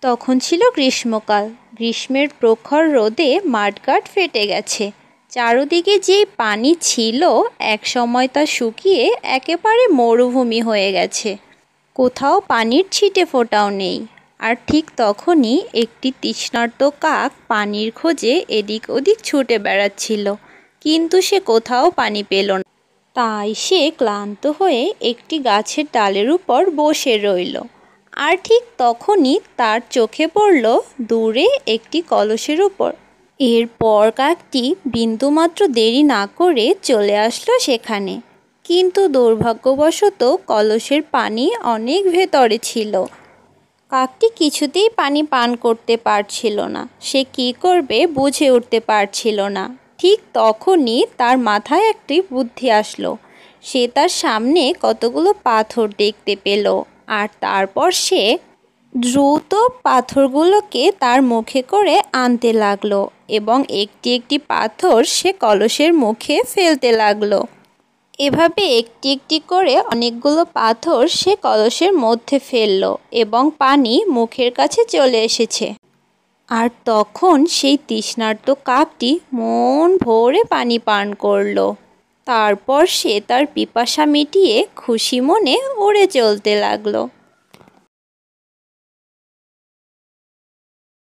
তখন ছিল গ্রীষ্মকাল। গ্রীষ্মের প্রখর রোদে মাঠঘাট ফেটে গেছে। চারদিকে যে পানি ছিল একসময় তা শুকিয়ে একেবারে মরুভূমি হয়ে গেছে। কোথাও পানির ছিটে ফোঁটাও নেই। আর ঠিক তখনই একটি তৃষ্ণার্ত কাক পানির খোঁজে এদিক ওদিক ছুটে বেড়াচ্ছিল, কিন্তু সে কোথাও পানি পেল না। তাই সে ক্লান্ত হয়ে একটি গাছের ডালের উপর বসে রইল। আর ঠিক তখনই তার চোখে পড়ল দূরে একটি কলসের উপর। এরপর কাকটি বিন্দুমাত্র দেরি না করে চলে আসলো সেখানে। কিন্তু দুর্ভাগ্যবশত কলসের পানি অনেক ভেতরে ছিল। কাকটি কিছুতেই পানি পান করতে পারছিল না। সে কী করবে বুঝে উঠতে পারছিল না। ঠিক তখনই তার মাথায় একটি বুদ্ধি আসলো। সে তার সামনে কতগুলো পাথর দেখতে পেল, আর তারপর সে দ্রুত পাথরগুলোকে তার মুখে করে আনতে লাগলো এবং একটি একটি পাথর সে কলসের মুখে ফেলতে লাগলো। এভাবে একটি একটি করে অনেকগুলো পাথর সে কলসের মধ্যে ফেললো এবং পানি মুখের কাছে চলে এসেছে। আর তখন সেই তৃষ্ণার্ত কাকটি মন ভরে পানি পান করলো। তারপর সে তার পিপাসা মিটিয়ে খুশি মনে উড়ে চলতে লাগলো।